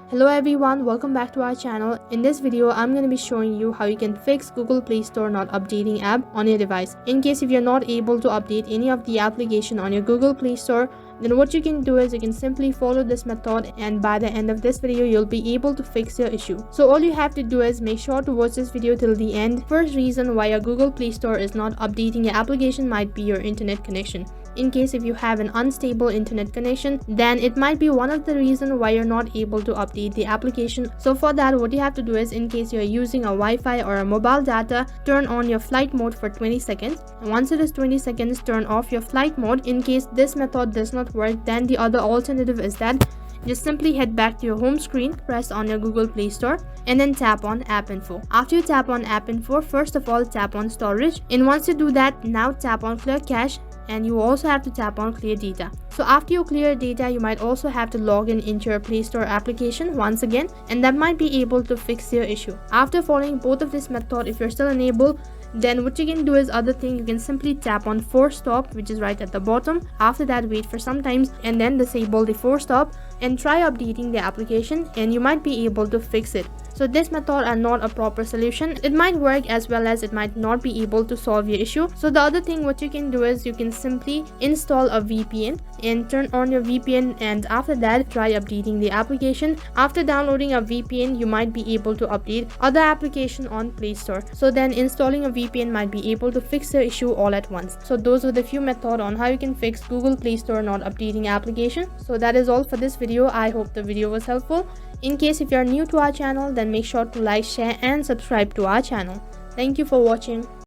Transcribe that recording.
Hello everyone, welcome back to our channel. In this video, I'm going to be showing you how you can fix Google Play Store not updating app on your device. In case if you're not able to update any of the application on your Google Play Store, then what you can do is you can simply follow this method, and by the end of this video you'll be able to fix your issue. So all you have to do is make sure to watch this video till the end. First reason why your Google Play Store is not updating your application might be your internet connection. In case if you have an unstable internet connection, then it might be one of the reasons why you're not able to update the application. So for that, what you have to do is, in case you're using a Wi-Fi or a mobile data, turn on your flight mode for 20 seconds. And once it is 20 seconds, turn off your flight mode. In case this method does not work, then the other alternative is that just simply head back to your home screen, press on your Google Play Store, and then tap on App Info. After you tap on App Info, first of all tap on Storage, and once you do that, now tap on Clear Cache, and you also have to tap on Clear Data. So after you clear data, you might also have to log in into your Play Store application once again, and that might be able to fix your issue. After following both of this method, if you're still unable, then what you can do is other thing, you can simply tap on force stop, which is right at the bottom. After that, wait for some time and then disable the force stop and try updating the application, and you might be able to fix it. So this method are not a proper solution. It might work as well as it might not be able to solve your issue. So the other thing what you can do is you can simply install a VPN and turn on your VPN, and after that try updating the application. After downloading a VPN, you might be able to update other application on Play Store. So then installing a VPN might be able to fix the issue all at once. So those were the few methods on how you can fix Google Play Store not updating application. So that is all for this video. I hope the video was helpful. In case if you are new to our channel, then make sure to like, share and subscribe to our channel. Thank you for watching.